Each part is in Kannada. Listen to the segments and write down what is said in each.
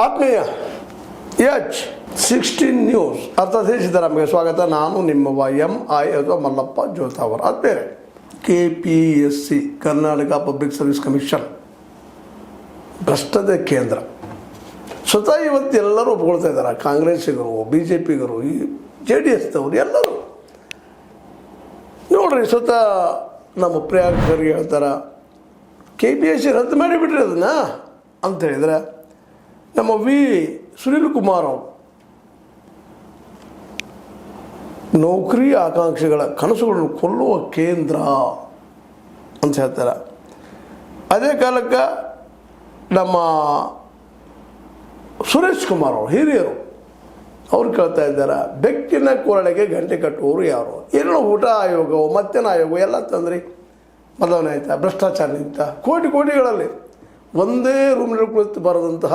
ಆತ್ಮೀಯ H16 ನ್ಯೂಸ್ ಅರ್ಥಾತ್ ಸಿದ್ದರಾಮಯ್ಯ ಸ್ವಾಗತ. ನಾನು ನಿಮ್ಮ MI ಅಥವಾ ಮಲ್ಲಪ್ಪ ಜೋತಾವರ್. ಆದ್ಮೇಲೆ KPSC Karnataka public service commission ಭ್ರಷ್ಟತೆ ಕೇಂದ್ರ ಸ್ವತಃ ಇವತ್ತು ಎಲ್ಲರೂ ಒಪ್ಕೊಳ್ತಾ ಇದ್ದಾರೆ. ಕಾಂಗ್ರೆಸ್ಸಿಗರು, BJPಗರು, JDSದವರು ಎಲ್ಲರೂ ನೋಡ್ರಿ, ಸ್ವತಃ ನಮ್ಮ ಪ್ರಿಯಾಂಕರಿಗೆ ಹೇಳ್ತಾರೆ KPSC ರದ್ದು ಮಾಡಿಬಿಟ್ರಿ ಅದನ್ನು ಅಂತ ಹೇಳಿದರೆ, ನಮ್ಮ ಸುನೀಲ್ ಕುಮಾರ್ ಅವರು ನೌಕರಿ ಆಕಾಂಕ್ಷಿಗಳ ಕನಸುಗಳನ್ನು ಕೊಲ್ಲುವ ಕೇಂದ್ರ ಅಂತ ಹೇಳ್ತಾರೆ. ಅದೇ ಕಾಲಕ್ಕೆ ನಮ್ಮ ಸುರೇಶ್ ಕುಮಾರ್ ಅವರು ಹಿರಿಯರು ಅವ್ರು ಕೇಳ್ತಾ ಇದ್ದಾರೆ, ಬೆಕ್ಕಿನ ಕೊರಳಿಗೆ ಗಂಟೆ ಕಟ್ಟುವವರು ಯಾರು? ಏನೋ ಊಟ ಆಯೋಗವು ಮತ್ತೇನು ಆಯೋಗ ಎಲ್ಲ ತಂದ್ರಿ, ಬದಲಾವಣೆ ಆಯ್ತಾ? ಭ್ರಷ್ಟಾಚಾರ ನಿಂತ ಕೋಟಿಗಳಲ್ಲಿ ಒಂದೇ ರೂಮ್ನಲ್ಲಿ ಕುಳಿತು ಬರೆದಂತಹ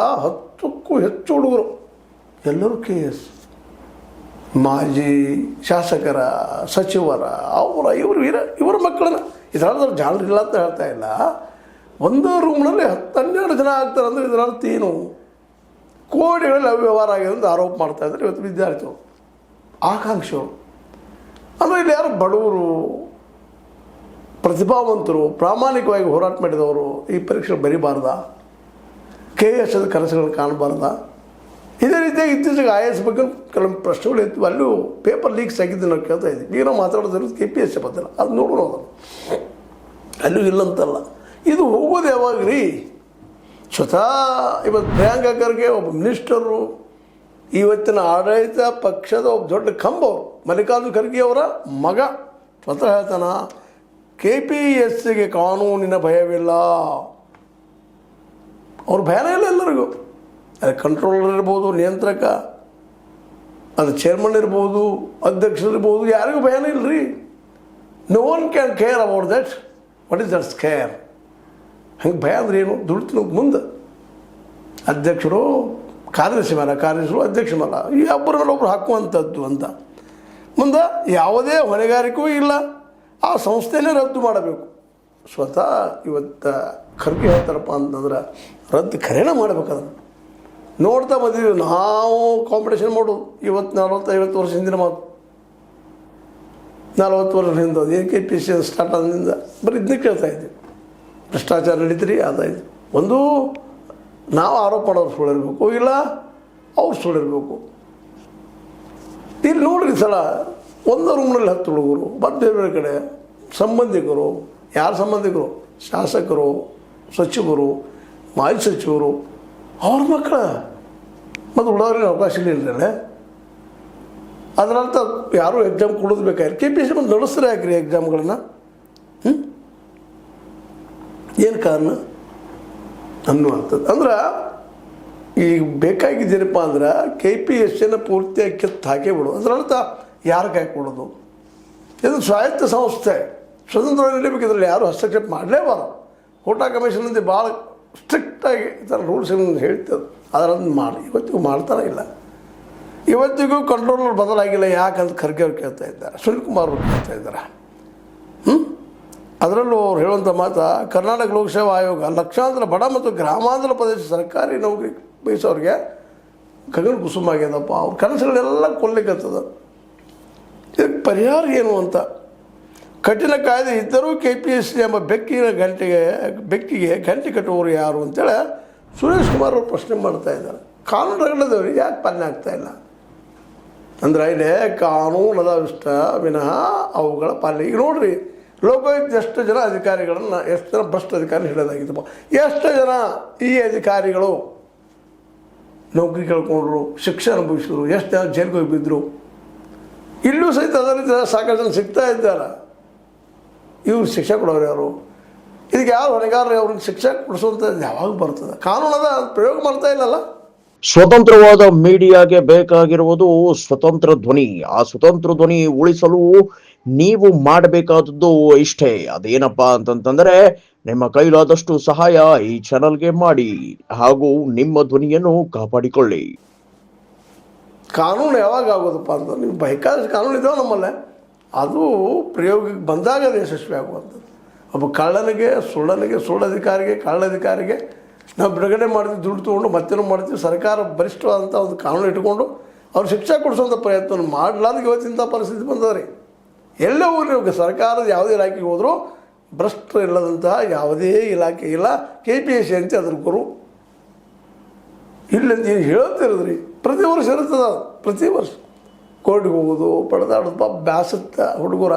10ಕ್ಕೂ ಹೆಚ್ಚು ಹುಡುಗರು ಎಲ್ಲರೂ KS, ಮಾಜಿ ಶಾಸಕರ, ಸಚಿವರ, ಇವರ ಮಕ್ಕಳನ್ನ ಇದರಾದ್ರೆ ಜಾಣರಿಲ್ಲ ಅಂತ ಹೇಳ್ತಾ ಇಲ್ಲ. ಒಂದೇ ರೂಮ್ನಲ್ಲಿ 10-12 ಜನ ಆಗ್ತಾರೆ ಅಂದರೆ ಇದರ ಅರ್ಥ ಏನು? ಕೋಟಿಗಳಲ್ಲಿ ಅವ್ಯವಹಾರ ಆಗಿದೆ ಅಂತ ಆರೋಪ ಮಾಡ್ತಾ ಇದ್ದಾರೆ ಇವತ್ತು ವಿದ್ಯಾರ್ಥಿಗಳು, ಆಕಾಂಕ್ಷಿಗಳು. ಅಂದರೆ ಇಲ್ಲಿ ಯಾರು ಬಡವರು, ಪ್ರತಿಭಾವಂತರು, ಪ್ರಾಮಾಣಿಕವಾಗಿ ಹೋರಾಟ ಮಾಡಿದವರು ಈ ಪರೀಕ್ಷೆ ಬರೀಬಾರ್ದ? KS ಕನಸುಗಳನ್ನು ಕಾಣಬಾರ್ದ? ಇದೇ ರೀತಿಯಾಗಿ ಇತ್ತೀಚೆಗೆ IAS ಬಗ್ಗೆ ಕೆಲವು ಪ್ರಶ್ನೆಗಳು ಇತ್ತು, ಅಲ್ಲೂ ಪೇಪರ್ ಲೀಕ್ಸ್ ಆಗಿದ್ದು ನಾವು ಕೇಳ್ತಾ ಇದ್ವಿ. ಈಗ ನಾವು ಮಾತಾಡೋದಿರೋದು KPSC ಬದಲ, ಅದು ನೋಡೋಣ, ಅದನ್ನು ಅಲ್ಲೂ ಇಲ್ಲಂತಲ್ಲ. ಇದು ಹೋಗೋದು ಯಾವಾಗ ರೀ? ಸ್ವತಃ ಇವತ್ತು ಪ್ರಿಯಾಂಕಾ ಖರ್ಗೆ ಒಬ್ಬ ಮಿನಿಸ್ಟರು, ಇವತ್ತಿನ ಆಡಳಿತ ಪಕ್ಷದ ಒಬ್ಬ ದೊಡ್ಡ ಕಂಬ ಅವರು, ಮಲ್ಲಿಕಾರ್ಜುನ ಖರ್ಗೆ ಅವರ ಮಗ ಸ್ವತಃ ಹೇಳ್ತಾನ, KPSCಗೆ ಕಾನೂನಿನ ಭಯವಿಲ್ಲ. ಅವ್ರ ಭಯನೇ ಇಲ್ಲ ಎಲ್ಲರಿಗೂ. ಅದು ಕಂಟ್ರೋಲರ್ ಇರ್ಬೋದು, ನಿಯಂತ್ರಕ, ಅದು ಚೇರ್ಮನ್ ಇರ್ಬೋದು, ಅಧ್ಯಕ್ಷರಿರ್ಬೋದು, ಯಾರಿಗೂ ಭಯನೇ ಇಲ್ಲ ರೀ. No one can care about that. What is that scare? ಹಂಗೆ ಭಯ ಅಂದ್ರೆ ಏನು? ದುಡ್ಡು ಮುಂದೆ ಅಧ್ಯಕ್ಷರು ಕಾರ್ಯದರ್ಶಿ ಮೇಲೆ, ಕಾರ್ಯದರ್ಶಿಗಳು ಅಧ್ಯಕ್ಷ ಮೇಲೆ, ಈ ಒಬ್ಬರ ಮೇಲೆ ಒಬ್ಬರು ಹಾಕುವಂಥದ್ದು ಅಂತ. ಮುಂದೆ ಯಾವುದೇ ಹೊಣೆಗಾರಿಕೆಯೂ ಇಲ್ಲ, ಆ ಸಂಸ್ಥೆನೇ ರದ್ದು ಮಾಡಬೇಕು. ಸ್ವತಃ ಇವತ್ತು ಖರ್ಗೆ ಹೇಳ್ತಾರಪ್ಪ ಅಂತಂದ್ರೆ ರದ್ದು ಖರೇನ ಮಾಡಬೇಕು. ಅದನ್ನು ನೋಡ್ತಾ ಬಂದಿದ್ದೀವಿ ನಾವು. ಕಾಂಪಿಟೇಷನ್ ಮಾಡೋದು ಇವತ್ತು 40-50 ವರ್ಷ ಹಿಂದಿನ ಮಾತು. 40 ವರ್ಷ ಹಿಂದೆ ಏನು KPSC ಸ್ಟಾರ್ಟ್ ಆದ್ರಿಂದ ಬರೀ ಇದನ್ನೇ ಕೇಳ್ತಾ ಇದ್ದೀವಿ. ಭ್ರಷ್ಟಾಚಾರ ನಡೀತೀರಿ, ಅದಾಯ್ತು. ಒಂದು ನಾವು ಆರೋಪ ಮಾಡೋರು ಸುಳ್ಳಿರ್ಬೇಕು, ಇಲ್ಲ ಅವ್ರು ಸುಳ್ಳಿರ್ಬೇಕು. ಇಲ್ಲಿ ನೋಡ್ರಿ, ಸಲ ಒಂದು ರೂಮ್ನಲ್ಲಿ 10 ಹುಡುಗರು, ಮತ್ತು ಬೇರೆ ಬೇರೆ ಕಡೆ ಸಂಬಂಧಿಕರು. ಯಾರು ಸಂಬಂಧಿಕರು? ಶಾಸಕರು, ಸಚಿವರು, ಮಾಜಿ ಸಚಿವರು, ಅವ್ರ ಮಕ್ಕಳ ಮತ್ತು ಉಳಿದವ್ರಿಗೆ ಅವಕಾಶ ಇಲ್ಲ. ಅದರರ್ಥ ಯಾರೂ ಎಕ್ಸಾಮ್ ಕೊಡೋದು ಬೇಕಾಗಿಲ್ಲ. KPSC ಬಂದು ನಡೆಸ್ತಾರೆ ಯಾಕ್ರಿ ಎಕ್ಸಾಮ್ಗಳನ್ನು? ಏನು ಕಾರಣ ಅನ್ನುವಂಥದ್ದು. ಅಂದ್ರೆ ಈಗ ಬೇಕಾಗಿದ್ದೀನಪ್ಪ ಅಂದ್ರೆ KPSCನ ಪೂರ್ತಿಯಾಗಿ ಕಿತ್ತು ಹಾಕೇ ಬಿಡೋದು. ಅದರರ್ಥ ಯಾರು ಕೈ ಕೊಡೋದು? ಇದು ಸ್ವಾಯತ್ತ ಸಂಸ್ಥೆ, ಸ್ವತಂತ್ರವಾಗಿ ನಡೀಬೇಕು. ಇದರಲ್ಲಿ ಯಾರು ಹಸ್ತಕ್ಷೇಪ ಮಾಡಲೇಬಾರದು. ಕೋಟಾ ಕಮಿಷನಿಂದ ಭಾಳ ಸ್ಟ್ರಿಕ್ಟಾಗಿ ಈ ಥರ ರೂಲ್ಸ್ ಹೇಳ್ತದೆ. ಅದರಂದು ಇವತ್ತಿಗೂ ಮಾಡ್ತಾನೆ ಇಲ್ಲ. ಇವತ್ತಿಗೂ ಕಂಟ್ರೋಲರ್ ಬದಲಾಗಿಲ್ಲ. ಯಾಕಂತ ಖರ್ಗೆ ಅವ್ರು ಕೇಳ್ತಾ ಇದ್ದಾರೆ, ಸುನೀಲ್ ಕುಮಾರ್ ಅವರು ಕೇಳ್ತಾ ಇದ್ದಾರೆ. ಅದರಲ್ಲೂ ಅವ್ರು ಹೇಳುವಂಥ ಮಾತು, ಕರ್ನಾಟಕ ಲೋಕಸೇವಾ ಆಯೋಗ ಲಕ್ಷಾಂತರ ಬಡ ಮತ್ತು ಗ್ರಾಮಾಂತರ ಪ್ರದೇಶ ಸರ್ಕಾರಿ ನೌಕರಿ ಬಯಸೋರಿಗೆ ಗಗನ ಕುಸುಮ ಆಗ್ಯದಪ್ಪ. ಅವ್ರ ಕನಸುಗಳೆಲ್ಲ ಕೊಲ್ಲಿಕ್ಕತ್ತದ. ಇದಕ್ಕೆ ಪರಿಹಾರ ಏನು ಅಂತ ಕಠಿಣ ಕಾಯ್ದೆ ಇದ್ದರೂ KPSC ಎಂಬ ಬೆಕ್ಕಿಗೆ ಗಂಟೆ ಕಟ್ಟುವವರು ಯಾರು ಅಂತೇಳಿ ಸುರೇಶ್ ಕುಮಾರ್ ಅವರು ಪ್ರಶ್ನೆ ಮಾಡ್ತಾ ಇದ್ದಾರೆ. ಕಾನೂನು ರಗಡದವ್ರಿಗೆ ಯಾಕೆ ಪಾಲನೆ ಆಗ್ತಾ ಇಲ್ಲ ಅಂದ್ರೆ, ಇಲ್ಲೇ ಕಾನೂನು ಅದ ಇಷ್ಟ ವಿನಃ ಅವುಗಳ ಪಾಲನೆ. ಈಗ ನೋಡ್ರಿ, ಲೋಕಾಯುಕ್ತ ಎಷ್ಟು ಜನ ಅಧಿಕಾರಿಗಳನ್ನು, ಎಷ್ಟು ಜನ ಭ್ರಷ್ಟ ಅಧಿಕಾರಿ ಹಿಡಿದಾಗಿದ್ದಪ್ಪ. ಎಷ್ಟು ಜನ ಈ ಅಧಿಕಾರಿಗಳು ನೌಕರಿ ಕಳ್ಕೊಂಡ್ರು, ಶಿಕ್ಷೆ ಅನುಭವಿಸಿದ್ರು, ಎಷ್ಟು ಜನ ಜೈಲಿಗೆ ಹೋಗಿ ಬಿದ್ದರು. ಇಲ್ಲೂ ಸಹಿತ ಅದರಿಂದ ಸಾಕಷ್ಟು ಜನ ಸಿಗ್ತಾ ಇದ್ದಾರೆ. ಇವ್ರು ಶಿಕ್ಷೆ ಕೊಡೋರು ಯಾರು? ಇದಕ್ಕೆ ಯಾರು ಹೊಣೆಗಾರರು? ಅವ್ರಿಗೆ ಶಿಕ್ಷೆ ಕೊಡಿಸುವಂಥದ್ದು ಯಾವಾಗ ಬರ್ತದೆ? ಕಾನೂನದ ಪ್ರಯೋಗ ಮಾಡ್ತಾ ಇಲ್ಲಲ್ಲ. ಸ್ವತಂತ್ರವಾದ ಮೀಡಿಯಾಗೆ ಬೇಕಾಗಿರುವುದು ಸ್ವತಂತ್ರ ಧ್ವನಿ. ಆ ಸ್ವತಂತ್ರ ಧ್ವನಿ ಉಳಿಸಲು ನೀವು ಮಾಡಬೇಕಾದದ್ದು ಇಷ್ಟೇ. ಅದೇನಪ್ಪಾ ಅಂತಂತಂದ್ರೆ, ನಿಮ್ಮ ಕೈಲಾದಷ್ಟು ಸಹಾಯ ಈ ಚಾನಲ್ಗೆ ಮಾಡಿ ಹಾಗೂ ನಿಮ್ಮ ಧ್ವನಿಯನ್ನು ಕಾಪಾಡಿಕೊಳ್ಳಿ. ಕಾನೂನು ಯಾವಾಗ ಆಗೋದಪ್ಪ ಅಂತ, ನೀವು ಬೇಕಾದಷ್ಟು ಕಾನೂನು ಇದ್ದಾವೆ ನಮ್ಮಲ್ಲೇ, ಅದು ಪ್ರಯೋಗಕ್ಕೆ ಬಂದಾಗ ಅದು ಯಶಸ್ವಿ ಆಗುವಂಥದ್ದು. ಒಬ್ಬ ಕಳ್ಳನಿಗೆ, ಸುಳ್ಳನಿಗೆ, ಸುಳ್ಳಧಿಕಾರಿಗೆ, ಕಳ್ಳಧಿಕಾರಿಗೆ ನಾವು ಬಿಡುಗಡೆ ಮಾಡ್ತೀವಿ, ದುಡ್ಡು ತೊಗೊಂಡು ಮತ್ತೇನು ಮಾಡ್ತೀವಿ, ಸರ್ಕಾರ ಬಲಿಷ್ಠವಾದಂಥ ಒಂದು ಕಾನೂನು ಇಟ್ಕೊಂಡು ಅವ್ರು ಶಿಕ್ಷೆ ಕೊಡಿಸುವಂಥ ಪ್ರಯತ್ನ ಮಾಡಲಾರ್ದು ಇವತ್ತಿಂಥ ಪರಿಸ್ಥಿತಿ ಬಂದದ್ರಿ. ಎಲ್ಲೇ ಹೋಗ್ರಿ, ಹೋಗಿ ಸರ್ಕಾರದ ಯಾವುದೇ ಇಲಾಖೆಗೆ ಹೋದರೂ ಭ್ರಷ್ಟರು ಇಲ್ಲದಂತಹ ಯಾವುದೇ ಇಲಾಖೆ ಇಲ್ಲ. KPSC ಅಂತ ಅದ್ರ ಗುರು ಇಲ್ಲಂತ ಏನು ಹೇಳ್ತಿರೋದ್ರಿ. ಪ್ರತಿ ವರ್ಷ ಇರ್ತದ, ಪ್ರತಿ ವರ್ಷ ಕೋರ್ಟ್ಗೆ ಹೋಗೋದು, ಪಡೆದಾಡೋದು. ಪಾಪ ಬ್ಯಾಸತ್ತ ಹುಡುಗರ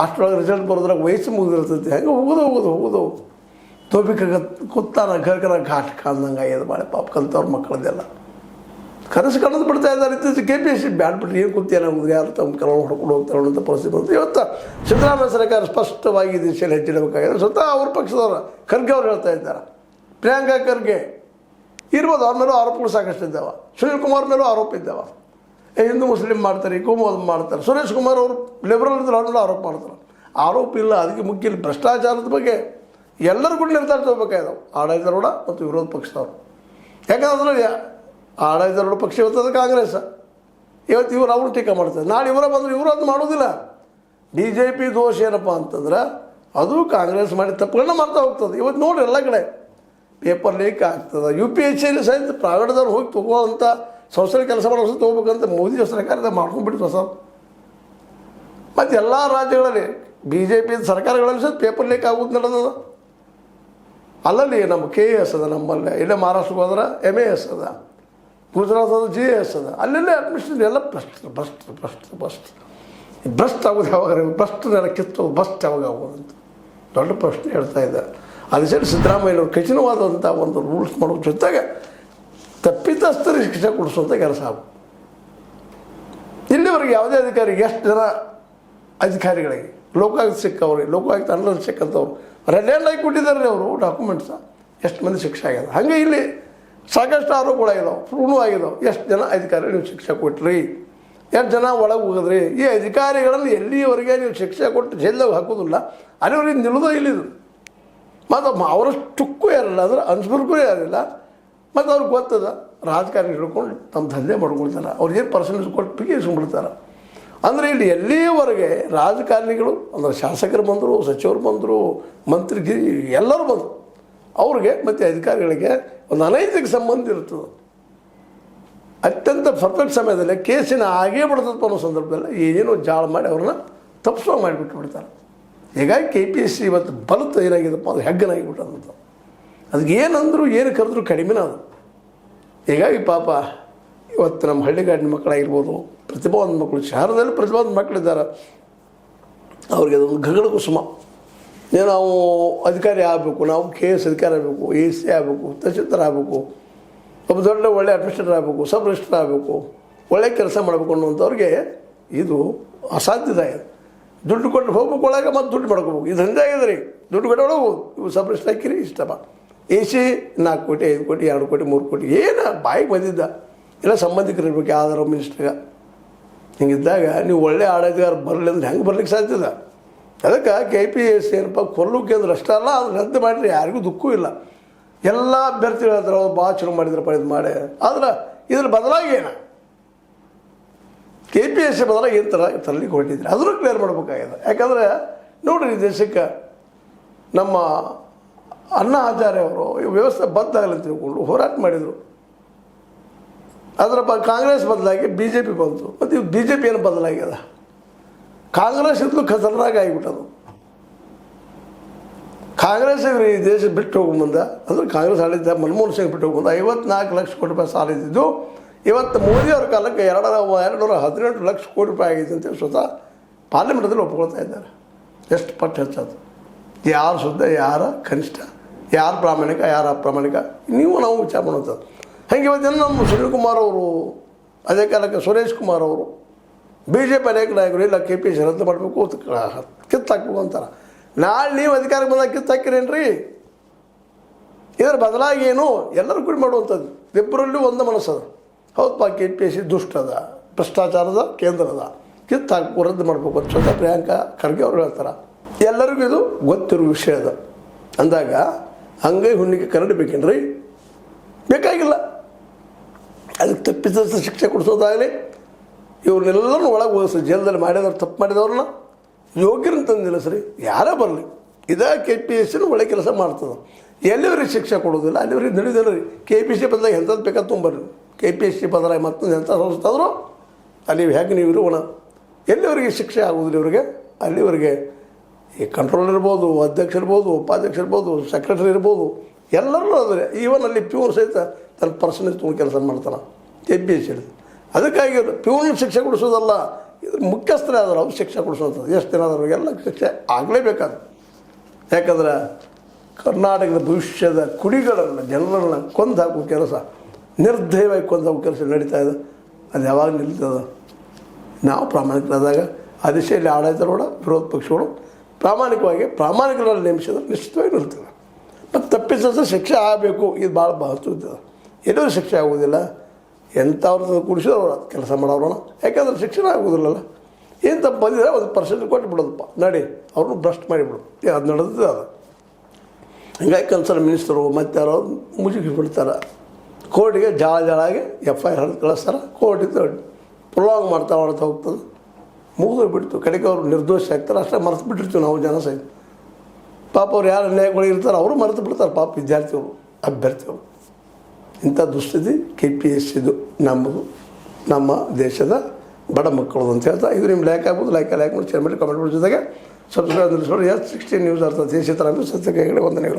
ಅಷ್ಟರೊಳಗೆ ರಿಸಲ್ಟ್ ಬರೋದ್ರಾಗ ವಯಸ್ಸು ಮುಗಿದಿರ್ತೈತಿ. ಹೆಂಗೆ ಹೋಗೋದು ತೋಪಿಕ ಕುತ್ತಾನ ಕರ್ಕನ ಘಾಟ್ ಕಾಲ್ದಂಗೆ ಆಗ್ಯದ ಮಾಡಿ ಪಾಪ ಕಲ್ತವ್ರ ಮಕ್ಕಳದೆಲ್ಲ ಕನಸು ಕಾಣೋದು ಬಿಡ್ತಾ ಇದ್ದಾರೆ. ಇತ್ತೀಚೆಗೆ KPSC ಬ್ಯಾಡ್ಬಿಟ್ರೆ ಏನು ಕೂತೇನಾಗೋದು, ಯಾರು ತಮ್ಮ ಕೆಲವು ಹೊಡ್ಕೊಂಡು ಹೋಗ್ತಾರೆ ಅನ್ನೋಂಥ ಪರಿಸ್ಥಿತಿ ಬಂತು. ಇವತ್ತು ಸಿದ್ದರಾಮಯ್ಯ ಸರ್ಕಾರ ಸ್ಪಷ್ಟವಾಗಿ ಈ ದಿಶೆಯಲ್ಲಿ ಹೆಜ್ಜೆಡಬೇಕಾಗಿದೆ. ಸ್ವತಃ ಅವ್ರ ಪಕ್ಷದವರು ಖರ್ಗೆ ಅವ್ರು ಹೇಳ್ತಾ ಇದ್ದಾರೆ. ಪ್ರಿಯಾಂಕಾ ಖರ್ಗೆ ಇರ್ಬೋದು, ಅವ್ರ ಮೇಲೂ ಆರೋಪಗಳು ಸಾಕಷ್ಟು ಇದ್ದಾವೆ. ಸುನೀಲ್ ಕುಮಾರ್ ಮೇಲೂ ಆರೋಪ ಇದ್ದಾವೆ. ಹಿಂದೂ ಮುಸ್ಲಿಂ ಮಾಡ್ತಾರೆ, ಕೋಮುವಾದ ಮಾಡ್ತಾರೆ. ಸುರೇಶ್ ಕುಮಾರ್ ಅವರು ಲಿಬರಲ್ ಇದ್ರೆ ಅವ್ರ ಮೇಲೂ ಆರೋಪ ಮಾಡ್ತಾರೆ. ಆರೋಪ ಇಲ್ಲ, ಅದಕ್ಕೆ ಮುಖ್ಯ ಇಲ್ಲಿ ಭ್ರಷ್ಟಾಚಾರದ ಬಗ್ಗೆ ಎಲ್ಲರೂ ಕೂಡ ನಿರ್ಧಾರ ತಗೋಬೇಕಾಯ್ದವು, ಆಡಳಿತಾರೂಢ ಮತ್ತು ವಿರೋಧ ಪಕ್ಷದವರು. ಯಾಕಂದ್ರೆ ಆಡಳಿತಾರೂಢ ಪಕ್ಷ ಇವತ್ತದ ಕಾಂಗ್ರೆಸ್, ಇವತ್ತು ಇವರು ಅವ್ರು ಟೀಕೆ ಮಾಡ್ತಾರೆ. ನಾಳೆ ಇವರ ಬಂದರೆ ಇವರು ಅದು ಮಾಡೋದಿಲ್ಲ. BJP ದೋಷ ಏನಪ್ಪ ಅಂತಂದ್ರೆ ಅದು ಕಾಂಗ್ರೆಸ್ ಮಾಡಿ ತಪ್ಪುಗಳನ್ನ ಮಾಡ್ತಾ ಹೋಗ್ತದೆ. ಇವತ್ತು ನೋಡಿ ಎಲ್ಲ ಕಡೆ ಪೇಪರ್ ಲೀಕ್ ಆಗ್ತದೆ. UPSCಯಲ್ಲಿ ಸಹಿತ ಪ್ರೈವೇಟ್ದವ್ರು ಹೋಗಿ ತೊಗೊಳ್ಳೋಂಥ ಸಂಸ್ಥೆ ಕೆಲಸ ಮಾಡೋ ತೊಗೋಬೇಕಂತ ಮೋದಿ ಸರ್ಕಾರದ ಮಾಡ್ಕೊಂಡ್ಬಿಟ್ಟು ಸರ್. ಮತ್ತು ಎಲ್ಲ ರಾಜ್ಯಗಳಲ್ಲಿ BJP ಸರ್ಕಾರಗಳಲ್ಲಿ ಸಹಿತ ಪೇಪರ್ ಲೀಕ್ ಆಗೋದು ನಡೆದದ. ಅಲ್ಲಲ್ಲಿ ನಮ್ಮ KAS ಅದ, ನಮ್ಮಲ್ಲೇ ಇಲ್ಲೇ ಮಹಾರಾಷ್ಟ್ರಕ್ಕೆ ಹೋದ್ರೆ MAS ಅದ, ಗುಜರಾತ್ ಅದು GAS ಅದ. ಅಲ್ಲೆಲ್ಲೇ ಅಡ್ಮಿನಿಸ್ಟ್ರೇಷನ್ ಎಲ್ಲ ಭ್ರಷ್ಟ ಆಗೋದು ಯಾವಾಗ, ಭ್ರಷ್ಟನೆಲ್ಲ ಕಿತ್ತೋದು ಭ್ರಷ್ಟ ಯಾವಾಗ ಆಗೋದಂತ ದೊಡ್ಡ ಪ್ರಶ್ನೆ ಹೇಳ್ತಾ ಇದ್ದಾರೆ. ಅದಕ್ಕೆ ಸಿದ್ದರಾಮಯ್ಯನವರು ಕಠಿಣವಾದಂಥ ಒಂದು ರೂಲ್ಸ್ ಮಾಡೋ ಜೊತೆಗೆ ತಪ್ಪಿತಸ್ಥರಿಗೆ ಶಿಕ್ಷೆ ಕೊಡಿಸುವಂಥ ಕೆಲಸ ಆಗು. ಇಲ್ಲಿವರೆಗೆ ಯಾವುದೇ ಅಧಿಕಾರಿಗೆ ಎಷ್ಟು ಜನ ಅಧಿಕಾರಿಗಳಿಗೆ ಲೋಕಾಯುಕ್ತ ಸಿಕ್ಕವ್ರಿಗೆ, ಲೋಕಾಯುಕ್ತ ಅಂಡರ್ ಸಿಕ್ಕಂಥವ್ರು ರೆಡ್ ಹ್ಯಾಂಡ್ ಆಗಿ ಕೊಟ್ಟಿದ್ದಾರೆ ಅವರು ಡಾಕ್ಯುಮೆಂಟ್ಸ, ಎಷ್ಟು ಮಂದಿ ಶಿಕ್ಷೆ ಆಗ್ಯದ. ಹಾಗೆ ಇಲ್ಲಿ ಸಾಕಷ್ಟು ಆರೋಪಗಳಾಗಿದಾವೆ, ಪ್ರೂವ್ ಆಗಿದಾವೆ. ಎಷ್ಟು ಜನ ಅಧಿಕಾರಿಗಳು ನೀವು ಶಿಕ್ಷೆ ಕೊಟ್ರಿ, ಎಷ್ಟು ಜನ ಒಳಗೆ ಹೋಗಿದ್ರಿ. ಈ ಅಧಿಕಾರಿಗಳನ್ನು ಎಲ್ಲಿವರೆಗೆ ನೀವು ಶಿಕ್ಷೆ ಕೊಟ್ಟು ಜೈಲ್ದಾಗ ಹಾಕೋದಿಲ್ಲ ಅಲ್ಲಿವರೆಗೆ ನಿಲ್ಲೋದು ಇಲ್ಲಿದು. ಮತ್ತು ಅವರಷ್ಟಕ್ಕೂ ಯಾರಲ್ಲ, ಅಂದ್ರೆ ಅನ್ಸ್ಬರ್ಗೂ ಯಾರಿಲ್ಲ. ಮತ್ತು ಅವ್ರಿಗೆ ಗೊತ್ತದ ರಾಜಕಾರಣಿ ಹಿಡ್ಕೊಂಡು ತಮ್ಮ ದಂಧೆ ಮಾಡ್ಕೊಳ್ತಾರೆ. ಅವ್ರು ಏನು ಪರ್ಸೆಂಟೇಜ್ ಕೊಟ್ಟು ಬಿಗಿಸ್ಕೊಂಡ್ಬಿಡ್ತಾರೆ. ಅಂದರೆ ಇಲ್ಲಿ ಎಲ್ಲಿಯವರೆಗೆ ರಾಜಕಾರಣಿಗಳು ಅಂದರೆ ಶಾಸಕರು ಬಂದರು, ಸಚಿವರು ಬಂದರು, ಮಂತ್ರಿಗಿರಿ ಎಲ್ಲರೂ ಬಂದರು, ಅವ್ರಿಗೆ ಮತ್ತು ಅಧಿಕಾರಿಗಳಿಗೆ ಒಂದು ಅನೈತಿಕ ಸಂಬಂಧ ಇರ್ತದೆ. ಅತ್ಯಂತ ಪರ್ಫೆಕ್ಟ್ ಸಮಯದಲ್ಲಿ ಕೇಸಿನ ಆಗೇ ಬಿಡ್ತಪ್ಪ ಅನ್ನೋ ಸಂದರ್ಭದಲ್ಲಿ ಏನೇನೋ ಜಾಳ ಮಾಡಿ ಅವ್ರನ್ನ ತಪ್ಪಿಸೋ ಮಾಡಿಬಿಟ್ಟು ಬಿಡ್ತಾರೆ. ಹೀಗಾಗಿ KPSC ಇವತ್ತು ಬಲತ್ತು ಏನಾಗಿದೆಪ್ಪ ಅದು ಹೆಗ್ಗನಾಗಿಬಿಟ್ಟಂತ. ಅದಕ್ಕೆ ಏನಂದ್ರು ಏನು ಕರೆದ್ರು ಕಡಿಮೆನ ಅದು. ಹೀಗಾಗಿ ಪಾಪ ಇವತ್ತು ನಮ್ಮ ಹಳ್ಳಿಗಾಡಿನ ಮಕ್ಕಳಾಗಿರ್ಬೋದು, ಪ್ರತಿಭಾವಂತ ಮಕ್ಕಳು, ಶಹರದಲ್ಲಿ ಪ್ರತಿಭಾವಂತ ಮಕ್ಕಳಿದ್ದಾರೆ, ಅವ್ರಿಗೆ ಅದೊಂದು ಗಗನ ಕುಸುಮ. ನಾವು ಅಧಿಕಾರಿ ಆಗಬೇಕು, ನಾವು KS ಅಧಿಕಾರಿ ಆಗಬೇಕು, AC ಆಗಬೇಕು, ತಹಶೀಲ್ದಾರ್ ಆಗಬೇಕು, ಒಬ್ಬ ದೊಡ್ಡ ಒಳ್ಳೆ ಅಡ್ಮಿನಿಸ್ಟ್ರೇಟರ್ ಆಗಬೇಕು, ಸಬ್ ರಿಜಿಸ್ಟ್ರಾರ್ ಆಗಬೇಕು, ಒಳ್ಳೆ ಕೆಲಸ ಮಾಡಬೇಕು ಅನ್ನುವಂಥವ್ರಿಗೆ ಇದು ಅಸಾಧ್ಯದಾಗಿದೆ. ದುಡ್ಡು ಕೊಟ್ಟು ಹೋಗ್ಬೇಕು, ಒಳಗೆ ಮತ್ತು ದುಡ್ಡು ಮಾಡ್ಕೋಬೇಕು. ಇದು ದಂಧೆ ಆಗಿದೆ ರೀ. ದುಡ್ಡು ಕೊಟ್ಟು ಹೋಗ್ಬೋದು. ಇವು ಸಬ್ ರಿಜಿಸ್ಟ್ರಾರ್ ಹಾಕಿರಿ ಇಷ್ಟಪ್ಪ, AC 4 ಕೋಟಿ 5 ಕೋಟಿ 2 ಕೋಟಿ 3 ಕೋಟಿ ಏನು ಬಾಯಿಗೆ ಬಂದಿದ್ದ ಇಲ್ಲ ಸಂಬಂಧಿಕರು ಇರ್ಬೇಕು ಯಾವ್ದಾರು ಮಿನಿಸ್ಟ್ರಿಗೆ. ಹಿಂಗಿದ್ದಾಗ ನೀವು ಒಳ್ಳೆ ಆಡಳಿತಗಾರ ಬರಲಿ ಅಂದ್ರೆ ಹೆಂಗೆ ಬರ್ಲಿಕ್ಕೆ ಸಾಧ್ಯದ? ಅದಕ್ಕೆ KPSC ಏನಪ್ಪ ಕೊಲ್ಲು ಕೇಂದ್ರ ಅಷ್ಟೇ ಅಲ್ಲ, ಅದು ರದ್ದು ಮಾಡಿದ್ರೆ ಯಾರಿಗೂ ದುಃಖವೂ ಇಲ್ಲ. ಎಲ್ಲ ಅಭ್ಯರ್ಥಿಗಳು ಹೇಳ್ತಾರೆ ಅವ್ರು ಭಾಳ ಚಲೋ ಮಾಡಿದ್ರಪ್ಪ ಇದು ಮಾಡಿ. ಆದ್ರೆ ಇದ್ರ ಬದಲಾಗಿ ಏನು KPSC ಬದಲಾಗಿ ಏನು ತರಲಿಕ್ಕೆ ಹೊರಟಿದ್ರೆ ಅದನ್ನು ಕ್ಲಿಯರ್ ಮಾಡ್ಬೇಕಾಗಿದೆ. ಯಾಕಂದರೆ ನೋಡಿರಿ, ದೇಶಕ್ಕೆ ನಮ್ಮ ಅಣ್ಣಾ ಹಜಾರೆ ಅವರು ವ್ಯವಸ್ಥೆ ಬದ್ದಾಗಲಿ ಅಂತ ತಿಳ್ಕೊಂಡು ಹೋರಾಟ ಮಾಡಿದರು. ಅದರ ಕಾಂಗ್ರೆಸ್ ಬದಲಾಗಿ BJP ಬಂತು. ಮತ್ತು ಇವು BJP ಏನು ಬದಲಾಗ್ಯದ? ಕಾಂಗ್ರೆಸ್ ಇದ್ಲು ಖತರ್ನಾಗ ಆಗಿಬಿಟ್ಟದು. ಕಾಂಗ್ರೆಸ್ ಈ ದೇಶ ಬಿಟ್ಟು ಹೋಗೋ ಮುಂದೆ ಅಂದ್ರೆ ಕಾಂಗ್ರೆಸ್ ಆಳಿದ್ದ ಮನಮೋಹನ್ ಸಿಂಗ್ ಬಿಟ್ಟು ಹೋಗೋ ಮುಂದೆ 54 ಲಕ್ಷ ಕೋಟಿ ರೂಪಾಯಿ ಸಾಲ ಇದ್ದಿದ್ದು ಇವತ್ತು ಮೋದಿಯವ್ರ ಕಾಲಕ್ಕೆ 218 ಲಕ್ಷ ಕೋಟಿ ರೂಪಾಯಿ ಆಗಿದೆ ಅಂತೇಳಿ ಸ್ವತಃ ಪಾರ್ಲಿಮೆಂಟಲ್ಲಿ ಒಪ್ಕೊಳ್ತಾ ಇದ್ದಾರೆ. ಎಷ್ಟು ಪಟ್ಟು ಹೆಚ್ಚದು? ಯಾರು ಶುದ್ಧ, ಯಾರ ಕನಿಷ್ಠ, ಯಾರು ಪ್ರಾಮಾಣಿಕ, ಯಾರು ಅಪ್ರಾಮಾಣಿಕ, ನೀವು ನಾವು ವಿಚಾರ ಮಾಡುವಂಥದ್ದು. ಹಾಗೆ ಇವತ್ತೇನು ನಮ್ಮ ಸುನೀಲ್ ಕುಮಾರ್ ಅವರು, ಅದೇ ಕಾಲಕ್ಕೆ ಸುರೇಶ್ ಕುಮಾರ್ ಅವರು, BJP ಅನೇಕ ನಾಯಕರು ಇಲ್ಲ KPSC ರದ್ದು ಮಾಡಬೇಕು, ಕಿತ್ತಾಕ್ಬೇಕು ಅಂತಾರೆ. ನಾಳೆ ನೀವು ಅಧಿಕಾರಕ್ಕೆ ಬಂದಾಗ ಕಿತ್ತಾಕಿರೇನ್ರಿ? ಇದರ ಬದಲಾಗಿ ಏನು ಎಲ್ಲರೂ ಕೂಡ ಮಾಡುವಂಥದ್ದು. ಇಬ್ಬರಲ್ಲೂ ಒಂದು ಮನಸ್ಸದ. ಹೌದಪ್ಪ, KPSC ದುಷ್ಟದ, ಭ್ರಷ್ಟಾಚಾರದ ಕೇಂದ್ರದ, ಕಿತ್ತಾಕು ರದ್ದು ಮಾಡಬೇಕು ಅಂತ ಸ್ವತಃ ಪ್ರಿಯಾಂಕಾ ಖರ್ಗೆ ಅವರು ಹೇಳ್ತಾರೆ. ಎಲ್ಲರಿಗೂ ಇದು ಗೊತ್ತಿರೋ ವಿಷಯ ಅದ ಅಂದಾಗ ಹಂಗೆ ಹುಣ್ಣಿಗೆ ಕರಡಿ ಬೇಕೇನ್ರಿ? ಬೇಕಾಗಿಲ್ಲ. ಅದಕ್ಕೆ ತಪ್ಪಿದ ಶಿಕ್ಷೆ ಕೊಡಿಸೋದಾಗಲಿ, ಇವ್ರನ್ನೆಲ್ಲರೂ ಒಳಗೆ ಹೋಗಿಸಿ ಜೈಲದಲ್ಲಿ ಮಾಡಿದವ್ರು, ತಪ್ಪು ಮಾಡಿದವ್ರನ್ನ ಯೋಗ್ಯರಂತ ನಿಲ್ಲಿಸ್ರಿ, ಯಾರೇ ಬರಲಿ. ಇದೇ KPSC ಒಳ್ಳೆ ಕೆಲಸ ಮಾಡ್ತದೆ. ಎಲ್ಲಿವರೆಗೆ ಶಿಕ್ಷೆ ಕೊಡೋದಿಲ್ಲ ಅಲ್ಲಿವರೆಗೆ ನಡೆದಿಲ್ಲ ರೀ. KPSC ಬಂದಾಗ ಎಂಥದ್ದು ಬೇಕಾದ ತೊಂಬರ್ರಿ. KPSC ಬದಲಾಗಿ ಮತ್ತೊಂದು ಎಂಥ ಸಂಸ್ಥಾದ್ರು ಅಲ್ಲಿ ಹೇಗೆ ನೀವು ಇರೋಣ. ಎಲ್ಲಿವರೆಗೆ ಶಿಕ್ಷೆ ಆಗೋದಿಲ್ಲ ಇವರಿಗೆ ಅಲ್ಲಿವರೆಗೆ ಈ ಕಂಟ್ರೋಲ್ ಇರ್ಬೋದು, ಅಧ್ಯಕ್ಷ ಇರ್ಬೋದು, ಉಪಾಧ್ಯಕ್ಷ ಇರ್ಬೋದು, ಸೆಕ್ರೆಟರಿ ಇರ್ಬೋದು, ಎಲ್ಲರೂ ಆದರೆ ಈವನ್ ಅಲ್ಲಿ ಪ್ಯೂನ್ ಸಹಿತ ತನ್ನ ಪರ್ಸನೇಜ್ ತೊಗೊಂಡು ಕೆಲಸ ಮಾಡ್ತಾನೆ KPSC ಹಿಡಿದು. ಅದಕ್ಕಾಗಿ ಪ್ಯೂನ್ ಶಿಕ್ಷೆ ಕೊಡಿಸೋದಲ್ಲ, ಇದ್ರ ಮುಖ್ಯಸ್ಥರೇ ಆದ್ರೆ ಅವ್ರು ಶಿಕ್ಷೆ ಕೊಡಿಸೋದು. ಎಷ್ಟು ದಿನ ಆದ್ರೆ ಎಲ್ಲ ಶಿಕ್ಷೆ ಆಗಲೇಬೇಕಾದ. ಯಾಕಂದ್ರೆ ಕರ್ನಾಟಕದ ಭವಿಷ್ಯದ ಕುಡಿಗಳನ್ನು ಜನರನ್ನು ಕೊಂದು ಹಾಕುವ ಕೆಲಸ, ನಿರ್ದಯವಾಗಿ ಕೊಂದು ಹಾಕುವ ಕೆಲಸ ನಡೀತಾ ಇದೆ. ಅದು ಯಾವಾಗ ನಿಲ್ತದೆ? ನಾವು ಪ್ರಾಮಾಣಿಕರಾದಾಗ ಆ ದಿಶೆಯಲ್ಲಿ ಆಡಳಿತರೋಡ ವಿರೋಧ ಪಕ್ಷಗಳು ಪ್ರಾಮಾಣಿಕರಲ್ಲಿ ನೇಮಿಸಿದ್ರೆ ನಿಶ್ಚಿತವಾಗಿ ನಿಲ್ತದೆ. ಮತ್ತು ತಪ್ಪಿಸಿದ್ರೆ ಶಿಕ್ಷೆ ಆಗಬೇಕು. ಇದು ಭಾಳ ಮಹತ್ವ ಇರ್ತದೆ. ಎಲ್ಲರೂ ಶಿಕ್ಷೆ ಆಗೋದಿಲ್ಲ. ಎಂಥವ್ರದ್ದು ಕುಡಿಸಿದವ್ರು ಕೆಲಸ ಮಾಡೋರೋಣ. ಯಾಕಂದ್ರೆ ಶಿಕ್ಷಣ ಆಗೋದಿಲ್ಲಲ್ಲ. ಏನು ತಪ್ಪು ಬಂದಿದ್ರೆ ಒಂದು ಪರ್ಸೆಂಟ್ ಕೊಟ್ಟು ಬಿಡೋದಪ್ಪ, ನಡಿ ಅವ್ರನ್ನ ಭ್ರಷ್ಟ ಮಾಡಿಬಿಡೋದು. ಅದು ನಡೆದಿದೆ ಅದು. ಹಿಂಗಾಗಿ ಕನ್ಸರ್ನ್ ಮಿನಿಸ್ಟರು ಮತ್ತು ಯಾರೋ ಮುಗಿಸಿ ಬಿಡ್ತಾರೆ. ಕೋರ್ಟಿಗೆ ಜಾಳಾಗಿ FIR ಹೊಡೆದು ಕಳಿಸ್ತಾರೆ. ಕೋರ್ಟಿಂದ ಪ್ರೊಲಾಂಗ್ ಮಾಡ್ತಾ ಹೋಗ್ತದೆ. ಮುಗಿದು ಬಿಡ್ತು. ಕಡೆಗೆ ಅವರು ನಿರ್ದೋಷ ಆಗ್ತಾರೆ. ಅಷ್ಟೇ ಮರೆತು ಬಿಟ್ಟಿರ್ತೀವಿ ನಾವು ಜನ ಸಹಿತ. ಪಾಪ ಅವ್ರು ಯಾರು ಅನ್ಯಾಯಗಳು ಇರ್ತಾರೆ ಅವರು ಮರೆತು ಬಿಡ್ತಾರೆ. ಪಾಪ ವಿದ್ಯಾರ್ಥಿಗಳು, ಅಭ್ಯರ್ಥಿಗಳು. ಇಂಥ ದುಸ್ಥಿತಿ KPSCದು ನಮ್ಮದು, ನಮ್ಮ ದೇಶದ ಬಡ ಮಕ್ಕಳು ಅಂತ ಹೇಳ್ತಾ ಇದು ನಿಮ್ಮ ಲೈಕ್ ಆಗ್ಬೋದು. ಲೈಕ್ ಮಾಡಿ ಶೇರ್ ಮಾಡಿ ಕಮೆಂಟ್ ಮಾಡಿ ಜೊತೆಗೆ ಸಬ್ಸ್ಕ್ರೈಬ್ ನಿಲ್ಲಿಸ್ಕೊಂಡು S16 ನ್ಯೂಸ್ ಅರ್ಥ ದೇಶ ತರ ಸತ್ಯಕ್ಕೆ ವಂದನೆಗಳು.